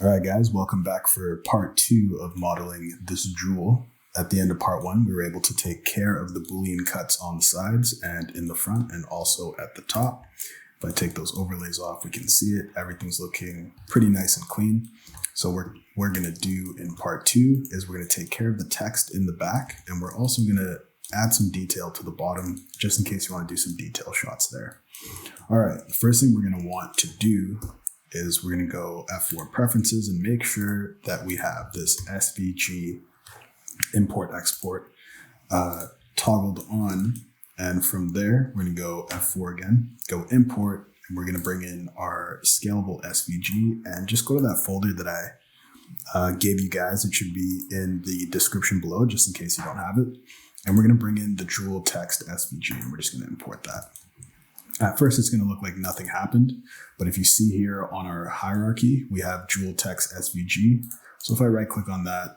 All right, guys, welcome back for part 2 of modeling this JUUL. At the end of part 1, we were able to take care of the boolean cuts on the sides and in the front and also at the top. If I take those overlays off, we can see it. Everything's looking pretty nice and clean. So what we're going to do in part 2 is we're going to take care of the text in the back, and we're also going to add some detail to the bottom just in case you want to do some detail shots there. All right, the first thing we're going to want to do is we're going to go F4 preferences and make sure that we have this SVG import export toggled on. And from there, we're going to go F4 again, go import, and we're going to bring in our scalable SVG and just go to that folder that I gave you guys. It should be in the description below, just in case you don't have it. And we're going to bring in the JUUL text SVG, and we're just going to import that. At first, it's going to look like nothing happened, but if you see here on our hierarchy, we have JUUL text SVG. So if I right click on that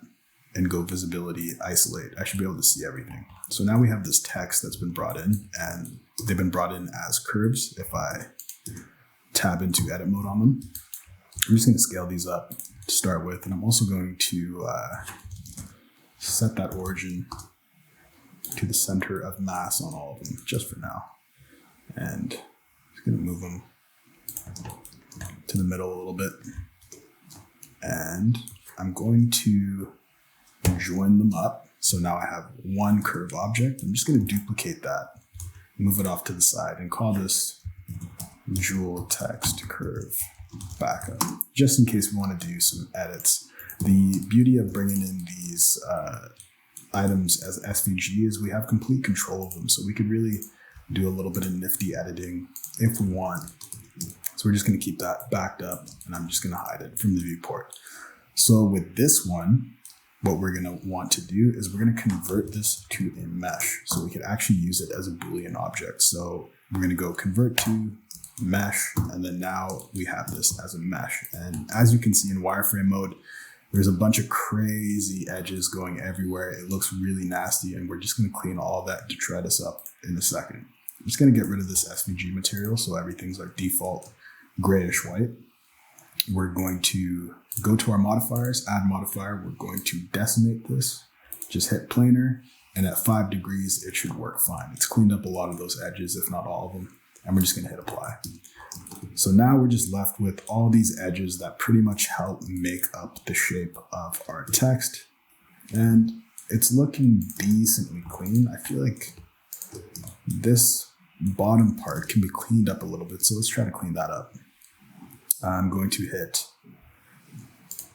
and go visibility, isolate, I should be able to see everything. So now we have this text that's been brought in, and they've been brought in as curves. If I tab into edit mode on them, I'm just going to scale these up to start with, and I'm also going to set that origin to the center of mass on all of them, just for now. And just going to move them to the middle a little bit. And I'm going to join them up. So now I have one curve object. I'm just going to duplicate that, move it off to the side, and call this JUUL text curve backup, just in case we want to do some edits. The beauty of bringing in these items as SVG is we have complete control of them. So we could really do a little bit of nifty editing if we want. So we're just going to keep that backed up, and I'm just going to hide it from the viewport. So with this one, what we're going to want to do is we're going to convert this to a mesh so we could actually use it as a boolean object. So we're going to go convert to mesh, and then now we have this as a mesh. And as you can see in wireframe mode, there's a bunch of crazy edges going everywhere. It looks really nasty, and we're just going to clean all that detritus up in a second. I'm just going to get rid of this SVG material so everything's like default grayish white. We're going to go to our modifiers, add modifier. We're going to decimate this, just hit planar, and at 5 degrees, it should work fine. It's cleaned up a lot of those edges, if not all of them, and we're just going to hit apply. So now we're just left with all these edges that pretty much help make up the shape of our text, and it's looking decently clean. I feel like this bottom part can be cleaned up a little bit, so let's try to clean that up. I'm going to hit,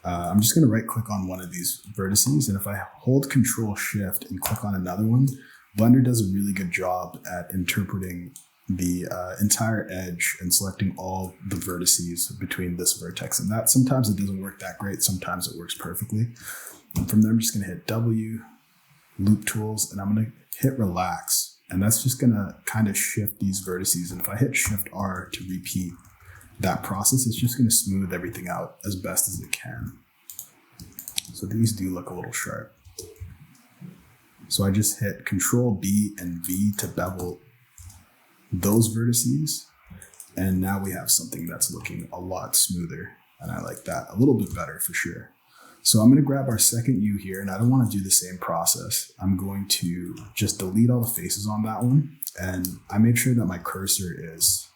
I'm just going to right click on one of these vertices, and if I hold Control Shift and click on another one, Blender does a really good job at interpreting the entire edge and selecting all the vertices between this vertex and that. Sometimes it doesn't work that great, sometimes it works perfectly. And from there, I'm just going to hit W, Loop Tools, and I'm going to hit Relax. And that's just going to kind of shift these vertices. And if I hit Shift R to repeat that process, it's just going to smooth everything out as best as it can. So these do look a little sharp. So I just hit Control B and V to bevel those vertices. And now we have something that's looking a lot smoother. And I like that a little bit better for sure. So I'm going to grab our second U here, and I don't want to do the same process. I'm going to just delete all the faces on that one. And I made sure that my cursor is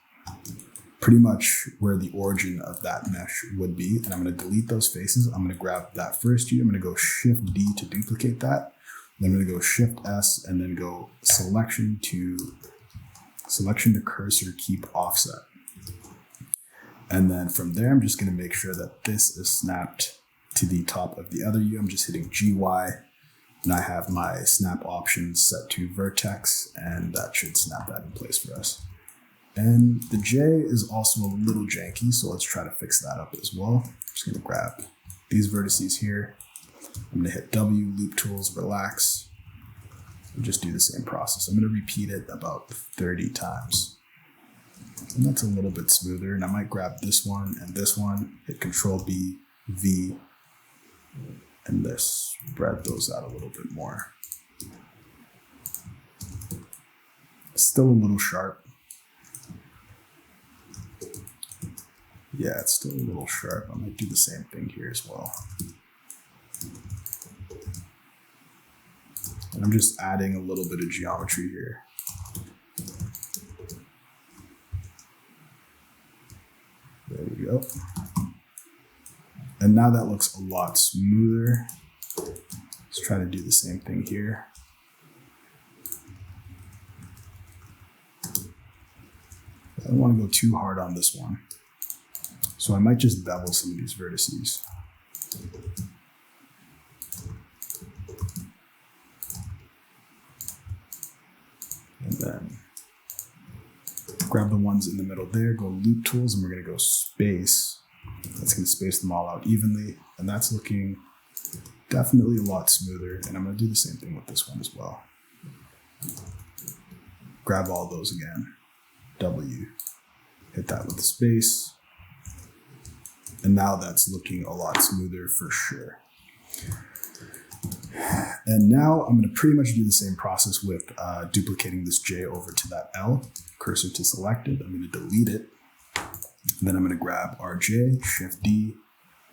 pretty much where the origin of that mesh would be. And I'm going to delete those faces. I'm going to grab that first U. I'm going to go Shift D to duplicate that. Then I'm going to go Shift S and then go selection to cursor, keep offset. And then from there, I'm just going to make sure that this is snapped to the top of the other U. I'm just hitting GY, and I have my snap options set to vertex, and that should snap that in place for us. And the J is also a little janky, so let's try to fix that up as well. I'm just going to grab these vertices here. I'm going to hit W, Loop Tools, Relax, and just do the same process. I'm going to repeat it about 30 times. And that's a little bit smoother, and I might grab this one and this one, hit Control B, V, and this, spread those out a little bit more. Still a little sharp. Yeah, it's still a little sharp. I might do the same thing here as well. And I'm just adding a little bit of geometry here. There we go. And now that looks a lot smoother. Let's try to do the same thing here. I don't want to go too hard on this one. So I might just bevel some of these vertices. And then grab the ones in the middle there, go loop tools, and we're going to go space. That's going to space them all out evenly. And that's looking definitely a lot smoother. And I'm going to do the same thing with this one as well. Grab all those again. W. Hit that with the space. And now that's looking a lot smoother for sure. And now I'm going to pretty much do the same process with duplicating this J over to that L, cursor to selected. I'm going to delete it. And then I'm going to grab RJ, Shift D,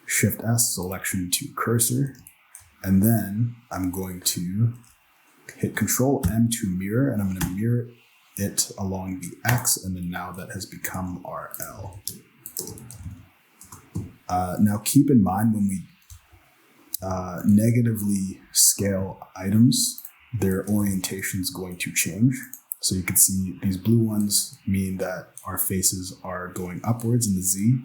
Shift S, selection to cursor. And then I'm going to hit Control M to mirror, and I'm going to mirror it along the X, and then now that has become our L. Now keep in mind when we negatively scale items, their orientation is going to change. So you can see these blue ones mean that our faces are going upwards in the Z,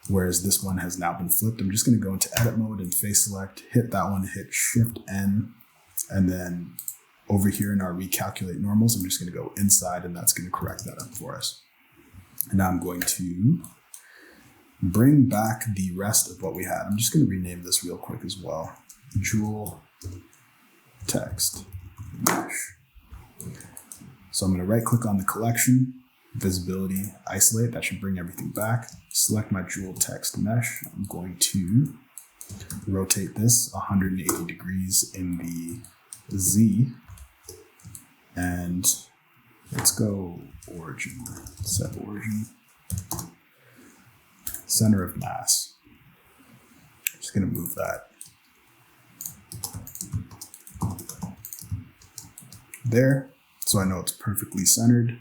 whereas this one has now been flipped. I'm just going to go into edit mode and face select, hit that one, hit Shift N, and then over here in our recalculate normals, I'm just going to go inside, and that's going to correct that up for us. And now I'm going to bring back the rest of what we had. I'm just going to rename this real quick as well. JUUL text mesh. So I'm going to right click on the collection, visibility, isolate. That should bring everything back. Select my JUUL text mesh. I'm going to rotate this 180 degrees in the Z. And let's go origin, set origin, center of mass. I'm just going to move that there so I know it's perfectly centered.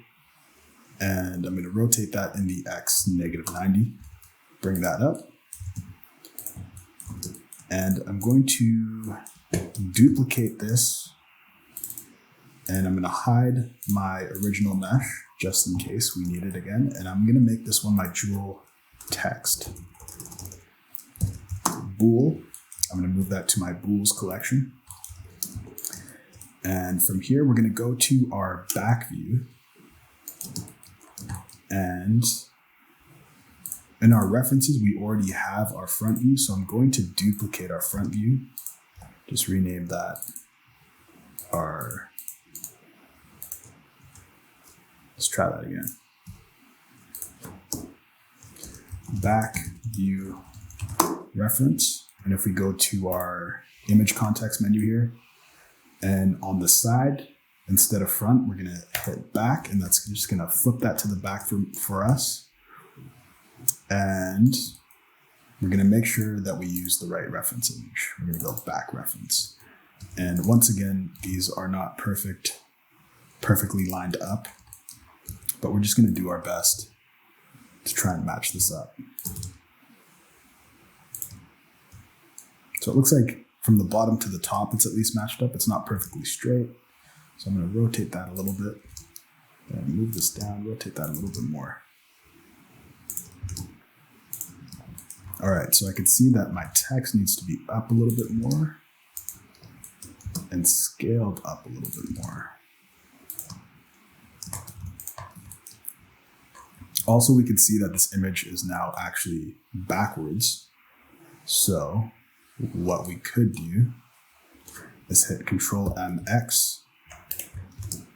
And I'm going to rotate that in the X -90, bring that up. And I'm going to duplicate this. And I'm going to hide my original mesh just in case we need it again. And I'm going to make this one my JUUL text. Bool. I'm going to move that to my bools collection. And from here, we're going to go to our back view. And in our references, we already have our front view. So I'm going to duplicate our front view. Just rename that our... Let's try that again. Back view reference. And if we go to our image context menu here, and on the side, instead of front, we're going to hit back, and that's just going to flip that to the back for us. And we're going to make sure that we use the right reference image. We're going to go back reference. And once again, these are not perfectly lined up, but we're just going to do our best to try and match this up. So it looks like from the bottom to the top, it's at least matched up. It's not perfectly straight. So I'm going to rotate that a little bit and move this down, rotate that a little bit more. All right, so I can see that my text needs to be up a little bit more and scaled up a little bit more. Also, we can see that this image is now actually backwards. So what we could do is hit Control MX,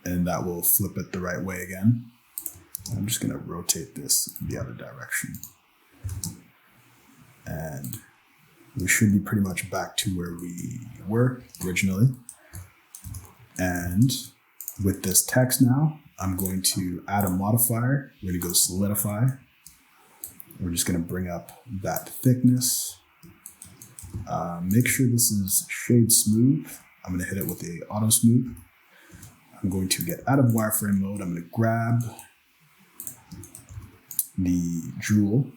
and that will flip it the right way again. I'm just going to rotate this in the other direction. And we should be pretty much back to where we were originally. And with this text now, I'm going to add a modifier. We're going to go solidify. We're just going to bring up that thickness. Make sure this is shade smooth. I'm going to hit it with a auto smooth. I'm going to get out of wireframe mode. I'm going to grab the JUUL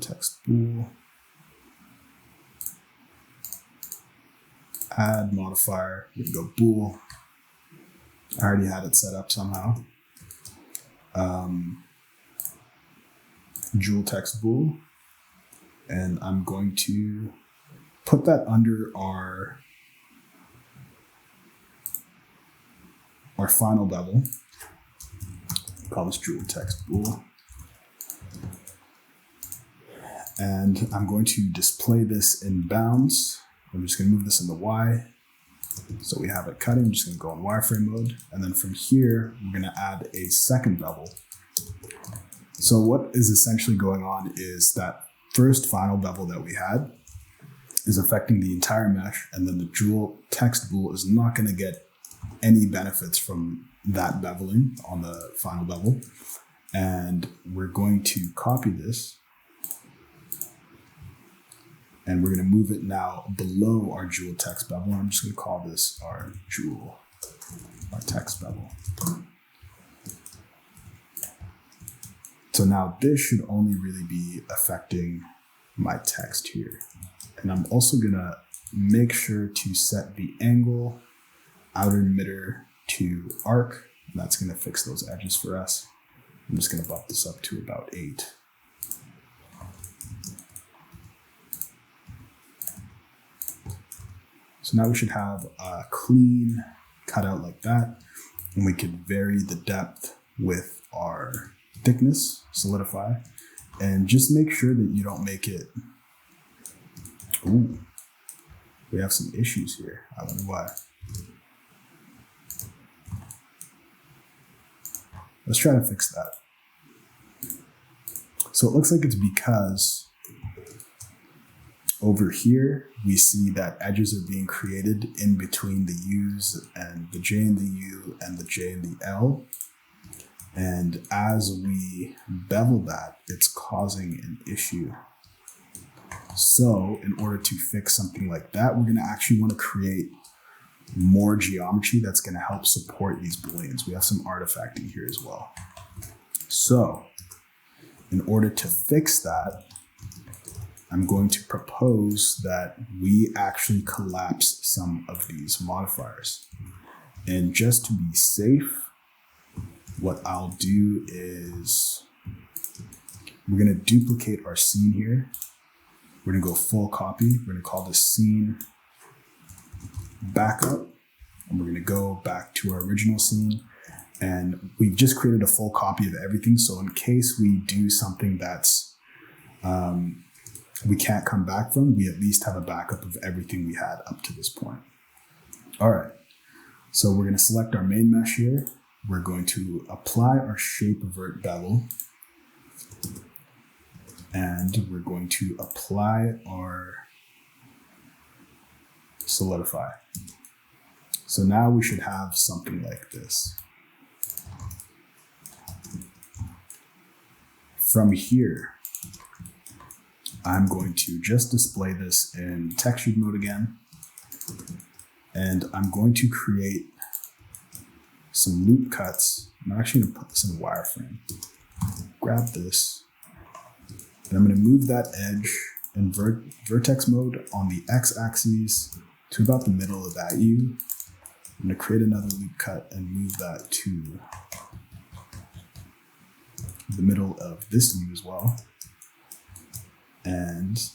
text bool, add modifier, we can go bool. I already had it set up somehow. JUUL text bool, and I'm going to put that under our final bevel. Call this JUUL text bool. And I'm going to display this in bounds. I'm just going to move this in the Y. So we have it cutting. I'm just going to go in wireframe mode. And then from here, we're going to add a second bevel. So what is essentially going on is that first final bevel that we had is affecting the entire mesh. And then the JUUL text bool is not going to get any benefits from that beveling on the final bevel. And we're going to copy this. And we're going to move it now below our JUUL text bevel. I'm just going to call this our JUUL, our text bevel. So now this should only really be affecting my text here. And I'm also going to make sure to set the angle outer emitter to arc. And that's going to fix those edges for us. I'm just going to bump this up to about 8. So now we should have a clean cutout like that. And we could vary the depth with our thickness, solidify, and just make sure that you don't make it. Ooh, we have some issues here. I wonder why. Let's try to fix that. So it looks like it's because over here, we see that edges are being created in between the U's and the J and the U and the J and the L. And as we bevel that, it's causing an issue. So in order to fix something like that, we're going to actually want to create more geometry that's going to help support these booleans. We have some artifacting here as well. So in order to fix that, I'm going to propose that we actually collapse some of these modifiers. And just to be safe, what I'll do is we're going to duplicate our scene here. We're going to go full copy. We're going to call this scene backup. And we're going to go back to our original scene. And we've just created a full copy of everything. So in case we do something that's we can't come back from, we at least have a backup of everything we had up to this point. All right. So we're going to select our main mesh here. We're going to apply our shape avert bevel. And we're going to apply our solidify. So now we should have something like this. From here, I'm going to just display this in textured mode again. And I'm going to create some loop cuts. I'm actually going to put this in a wireframe. Grab this. And I'm going to move that edge in vertex mode on the x-axis to about the middle of that U. I'm going to create another loop cut and move that to the middle of this U as well. And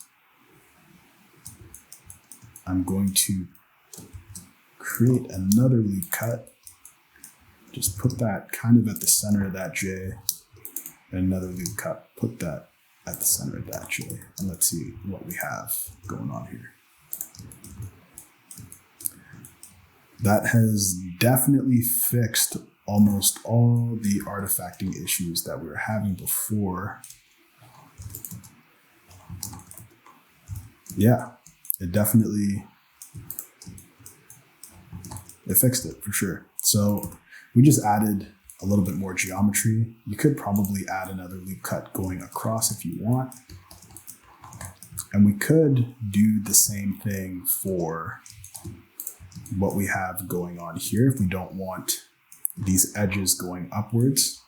I'm going to create another loop cut. Just put that kind of at the center of that J. And another loop cut, put that at the center of that J. And let's see what we have going on here. That has definitely fixed almost all the artifacting issues that we were having before. Yeah, it fixed it for sure. So we just added a little bit more geometry. You could probably add another loop cut going across if you want. And we could do the same thing for what we have going on here. If we don't want these edges going upwards,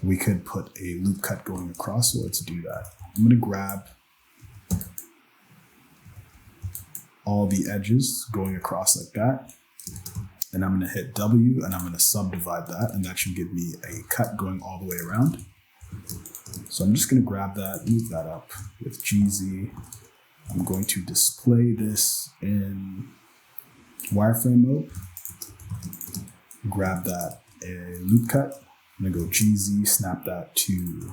we could put a loop cut going across. So let's do that. I'm going to grab all the edges going across like that. And I'm going to hit W and I'm going to subdivide that. And that should give me a cut going all the way around. So I'm just going to grab that, move that up with GZ. I'm going to display this in wireframe mode. Grab that, a loop cut. I'm going to go GZ, snap that to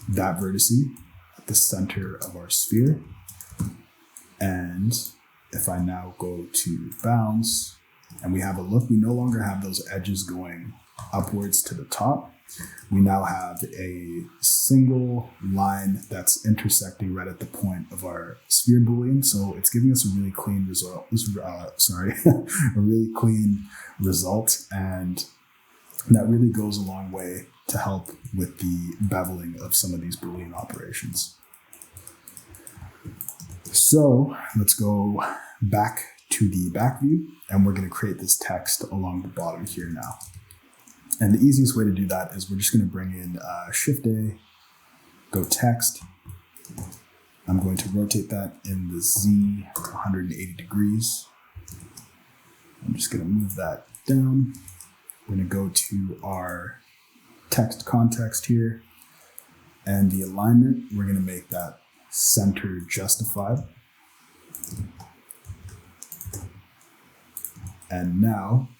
that vertex at the center of our sphere. And if I now go to bounds and we have a look, we no longer have those edges going upwards to the top. We now have a single line that's intersecting right at the point of our sphere boolean. So it's giving us a really clean result. A really clean result. And that really goes a long way to help with the beveling of some of these boolean operations. So let's go back to the back view and we're going to create this text along the bottom here now. And the easiest way to do that is we're just going to bring in Shift A, go text. I'm going to rotate that in the Z 180 degrees. I'm just going to move that down. We're going to go to our text context here. And the alignment, we're going to make that center justified. And now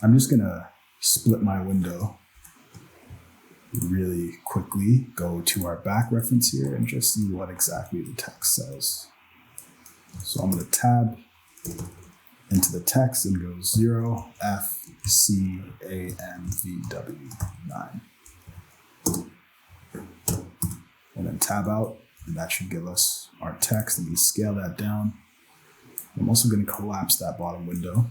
I'm just going to split my window really quickly, go to our back reference here and just see what exactly the text says. So I'm going to tab into the text and go 0FCAMVW9. And then tab out, and that should give us our text. Let me scale that down. I'm also going to collapse that bottom window.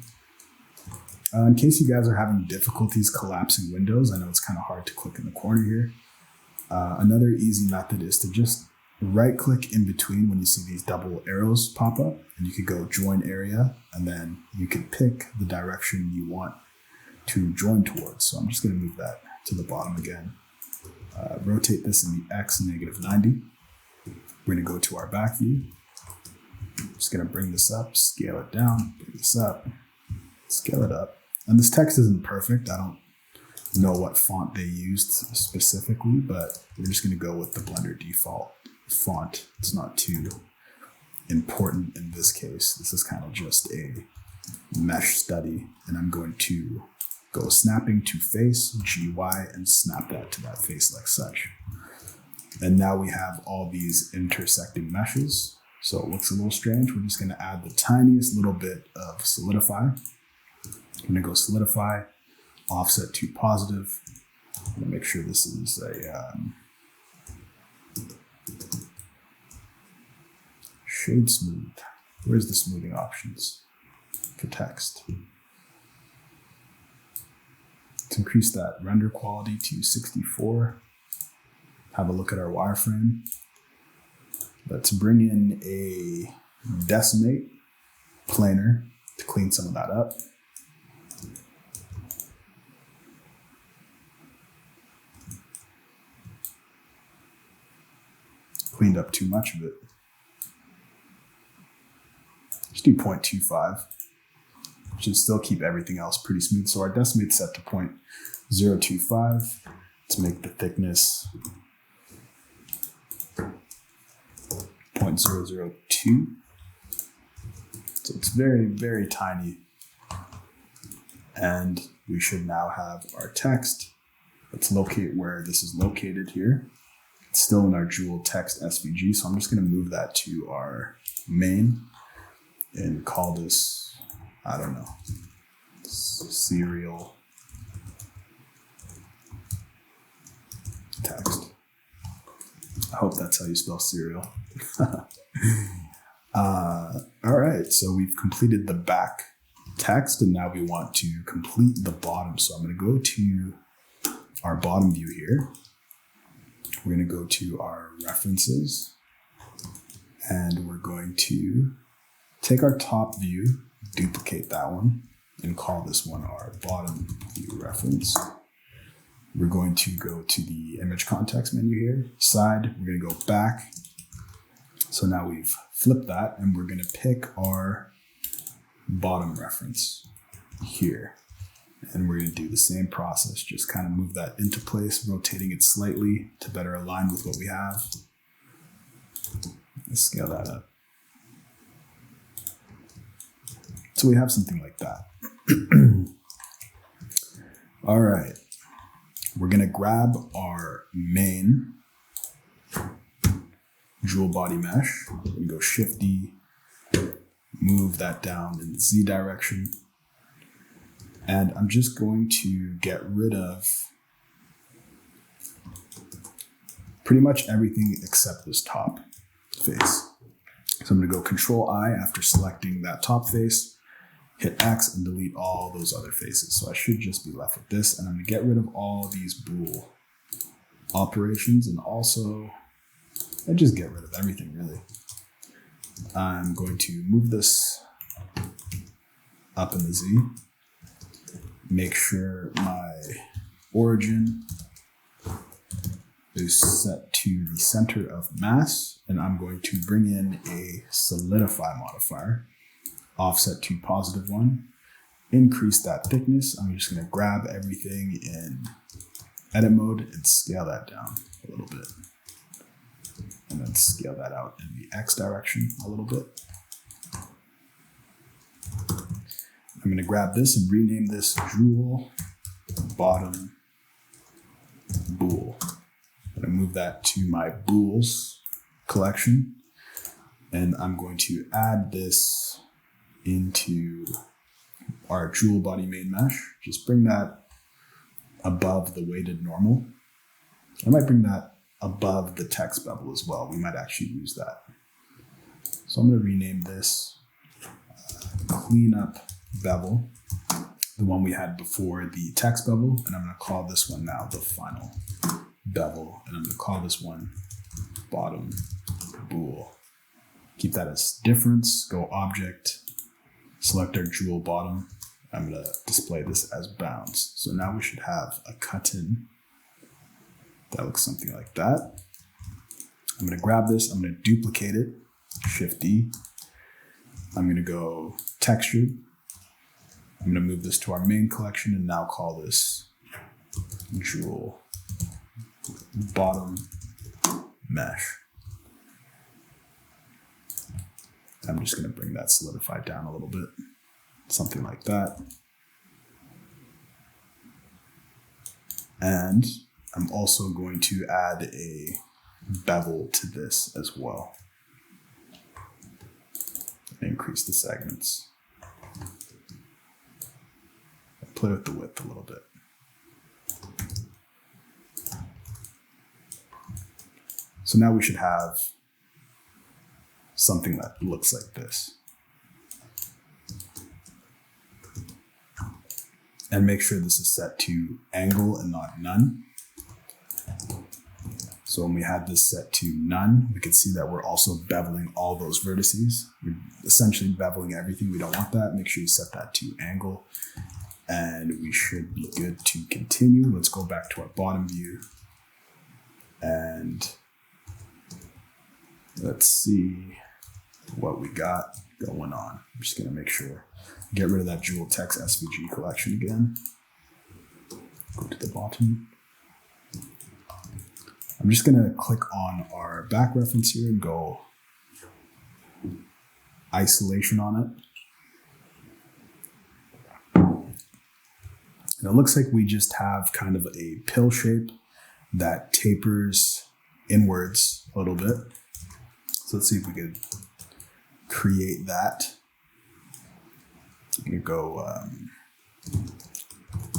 In case you guys are having difficulties collapsing windows, I know it's kind of hard to click in the corner here. Another easy method is to just right click in between when you see these double arrows pop up, and you could go join area, and then you can pick the direction you want to join towards. So I'm just going to move that to the bottom again. Rotate this in the X -90. We're going to go to our back view. Just going to bring this up, scale it down, bring this up, scale it up. And this text isn't perfect. I don't know what font they used specifically, but we're just going to go with the Blender default font. It's not too important in this case. This is kind of just a mesh study, and I'm going to go snapping to face, GY, and snap that to that face like such. And now we have all these intersecting meshes. So it looks a little strange. We're just going to add the tiniest little bit of solidify. I'm going to go solidify, offset to positive. I'm going to make sure this is a shade smooth. Where's the smoothing options for text? Let's increase that render quality to 64. Have a look at our wireframe. Let's bring in a decimate planer to clean some of that up. Cleaned up too much of it. Just do 0.25. Should still keep everything else pretty smooth. So our decimate's set to 0.025. Let's make the thickness 0.002. So it's very, very tiny. And we should now have our text. Let's locate where this is located here. It's still in our JUUL text SVG. So I'm just going to move that to our main and call this, I don't know, serial text. I hope that's how you spell serial. All right, so we've completed the back text, and now we want to complete the bottom. So I'm going to go to our bottom view here. We're going to go to our references, and we're going to take our top view, duplicate that one, and call this one our bottom view reference. We're going to go to the image context menu here, side, we're going to go back. So now we've flipped that, and we're going to pick our bottom reference here. And we're going to do the same process, just kind of move that into place, rotating it slightly to better align with what we have. Let's scale that up. So we have something like that. All right. We're going to grab our main JUUL body mesh. We're going to go Shift D, move that down in the Z direction. And I'm just going to get rid of pretty much everything except this top face. So I'm going to go Control I after selecting that top face, hit X and delete all those other faces. So I should just be left with this, and I'm going to get rid of all these bool operations, and also I just get rid of everything really. I'm going to move this up in the Z. Make sure my origin is set to the center of mass, and I'm going to bring in a solidify modifier, offset to +1, increase that thickness. I'm just going to grab everything in edit mode and scale that down a little bit, and then scale that out in the X direction a little bit. I'm going to grab this and rename this JUUL bottom bool. I'm going to move that to my bools collection, and I'm going to add this into our JUUL body main mesh. Just bring that above the weighted normal. I might bring that above the text bevel as well. We might actually use that. So I'm going to rename this clean up bevel, the one we had before the text bevel, and I'm going to call this one now the final bevel, and I'm going to call this one bottom bool. Keep that as difference, go object, select our JUUL bottom. I'm going to display this as bounds. So now we should have a cut in that looks something like that. I'm going to grab this, I'm going to duplicate it, Shift D. I'm going to go textured. I'm going to move this to our main collection and now call this JUUL bottom mesh. I'm just going to bring that solidify down a little bit, something like that. And I'm also going to add a bevel to this as well. Increase the segments. Play with the width a little bit. So now we should have something that looks like this. And make sure this is set to angle and not none. So when we had this set to none, we could see that we're also beveling all those vertices. We're essentially beveling everything. We don't want that. Make sure you set that to angle. And we should be good to continue. Let's go back to our bottom view. And let's see what we got going on. I'm just gonna make sure, get rid of that JUUL text SVG collection again. Go to the bottom. I'm just gonna click on our back reference here and go isolation on it. And it looks like we just have kind of a pill shape that tapers inwards a little bit. So let's see if we could create that. I'm gonna go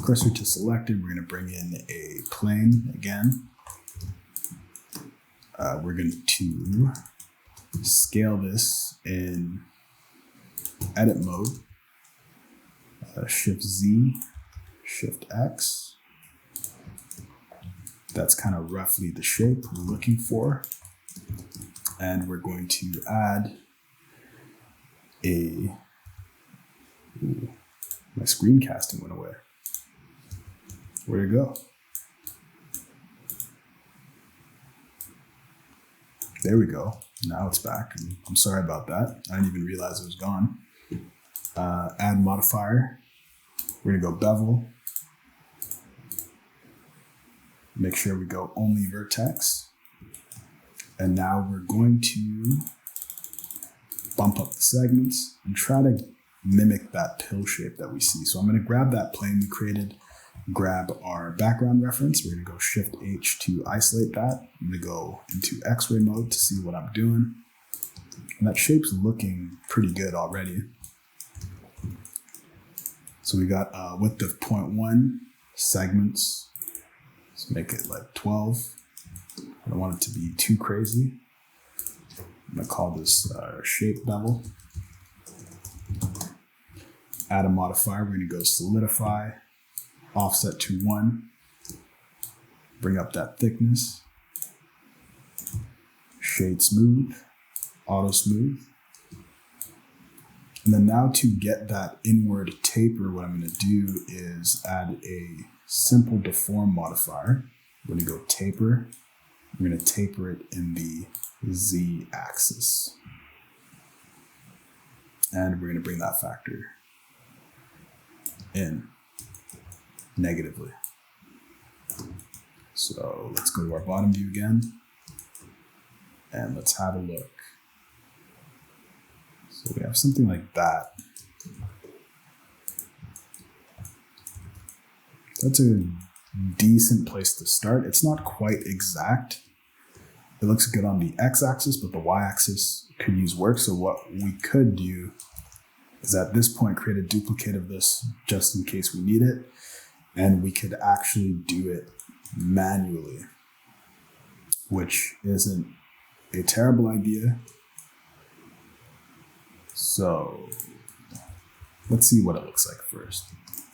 cursor to selected. We're gonna bring in a plane again. We're going to scale this in edit mode. Shift Z, Shift X. That's kind of roughly the shape we're looking for. And we're going to add a, ooh, my screencasting went away. Where'd it go? There we go. Now it's back. I'm sorry about that. I didn't even realize it was gone. Add modifier. We're gonna go bevel. Make sure we go only vertex. And now we're going to bump up the segments and try to mimic that pill shape that we see. So I'm gonna grab that plane we created, grab our background reference. We're gonna go Shift H to isolate that. I'm gonna go into X-ray mode to see what I'm doing. And that shape's looking pretty good already. So we got width of 0.1 segments. Let's make it like 12. I don't want it to be too crazy. I'm gonna call this shape bevel. Add a modifier. We're gonna go solidify, offset to 1. Bring up that thickness. Shade smooth, auto smooth. And then now to get that inward taper, what I'm going to do is add a simple deform modifier. We're going to go taper. We're going to taper it in the Z axis. And we're going to bring that factor in negatively. So let's go to our bottom view again. And let's have a look. So we have something like that. That's a decent place to start. It's not quite exact. It looks good on the x-axis, but the y-axis could use work. So what we could do is at this point create a duplicate of this just in case we need it. And we could actually do it manually, which isn't a terrible idea. So let's see what it looks like first.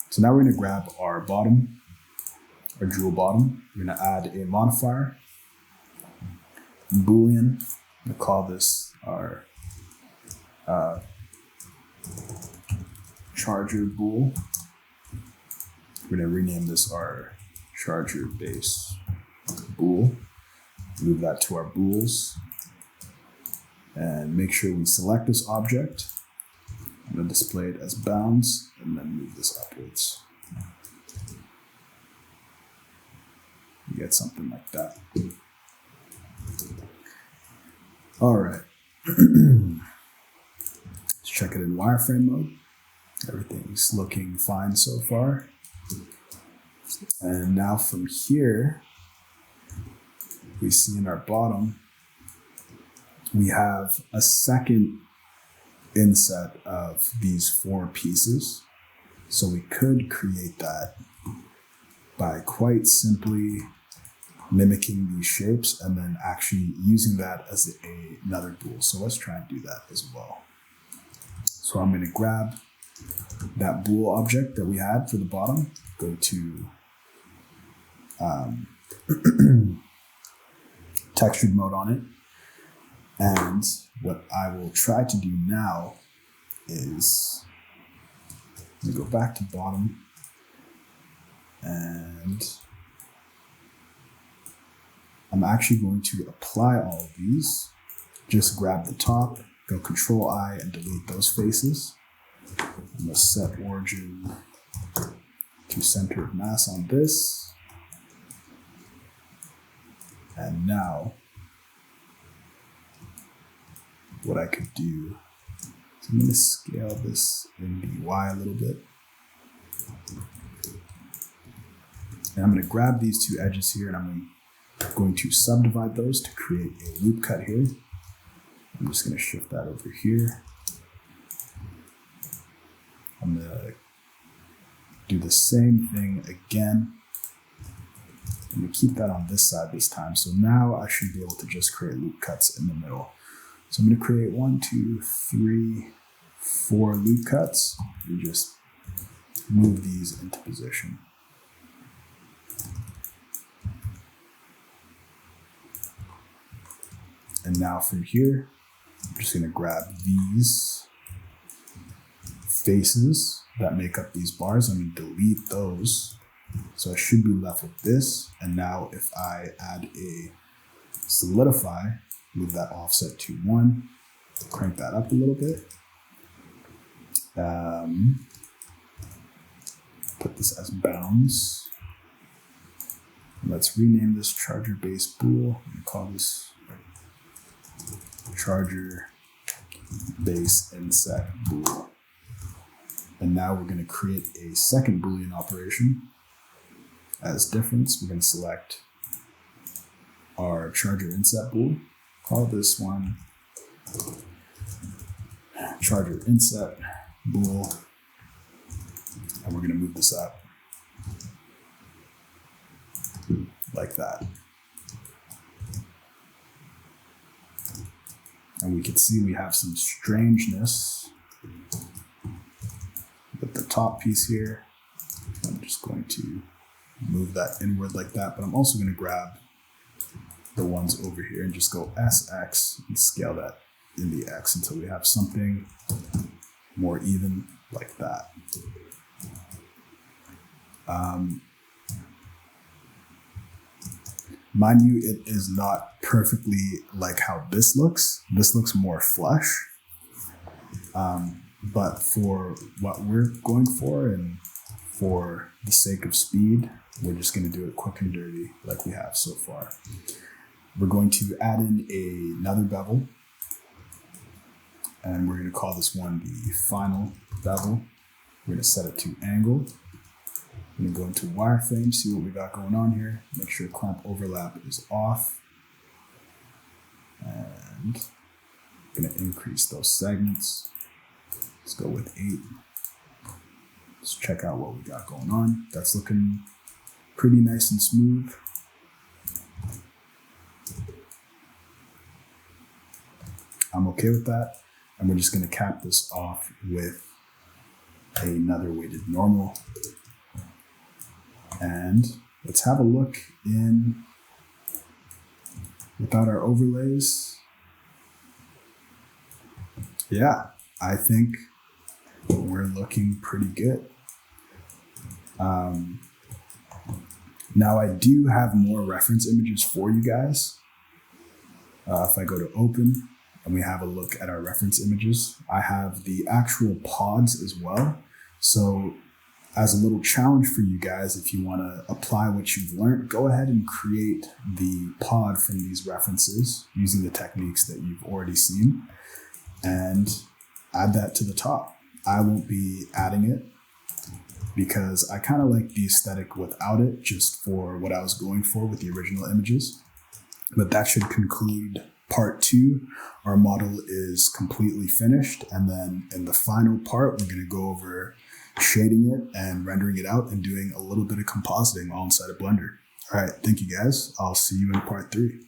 So now we're going to grab our bottom, our JUUL bottom. We're going to add a modifier, boolean. We'll call this our charger bool. We're going to rename this our charger base bool. Move that to our bools. And make sure we select this object. I'm going to display it as bounds and then move this upwards. You get something like that. All right. Let's check it in wireframe mode. Everything's looking fine so far. And now from here, we see in our bottom, we have a second inset of these 4 pieces. So we could create that by quite simply mimicking these shapes and then actually using that as another bool. So let's try and do that as well. So I'm going to grab that bool object that we had for the bottom, go to textured mode on it. And what I will try to do now is go back to bottom and I'm actually going to apply all of these. Just grab the top, go Control I and delete those faces. I'm going to set origin to center of mass on this. And now what I could do is I'm going to scale this in the Y a little bit. And I'm going to grab these 2 edges here and I'm going to subdivide those to create a loop cut here. I'm just going to shift that over here. I'm going to do the same thing again. I'm going to keep that on this side this time. So now I should be able to just create loop cuts in the middle. So I'm going to create 1, 2, 3, 4 loop cuts. We just move these into position. And now from here, I'm just gonna grab these faces that make up these bars. I'm gonna delete those. So I should be left with this. And now if I add a solidify, move that offset to 1, crank that up a little bit. Put this as bounds. Let's rename this charger base bool and call this charger base inset bool. And now we're going to create a second Boolean operation. As difference, we're going to select our charger inset bool. Call this one charger inset bool. And we're going to move this up like that. And we can see we have some strangeness with the top piece here. I'm just going to move that inward like that, but I'm also going to grab the ones over here and just go SX and scale that in the X until we have something more even like that. Mind you, it is not perfectly like how this looks. This looks more flush. But for what we're going for and for the sake of speed, we're just going to do it quick and dirty like we have so far. We're going to add in another bevel. And we're going to call this one the final bevel. We're going to set it to angle. I'm going to go into wireframe, see what we got going on here. Make sure clamp overlap is off. And I'm going to increase those segments. Let's go with 8. Let's check out what we got going on. That's looking pretty nice and smooth. I'm okay with that. And we're just going to cap this off with another weighted normal. And let's have a look in without our overlays. Yeah, I think we're looking pretty good. Now I do have more reference images for you guys. If I go to open and we have a look at our reference images, I have the actual pods as well. So as a little challenge for you guys, if you want to apply what you've learned, go ahead and create the pod from these references using the techniques that you've already seen and add that to the top. I won't be adding it because I kind of like the aesthetic without it, just for what I was going for with the original images. But that should conclude part 2. Our model is completely finished. And then in the final part, we're going to go over shading it and rendering it out and doing a little bit of compositing all inside of Blender. All right, thank you guys. I'll see you in part 3.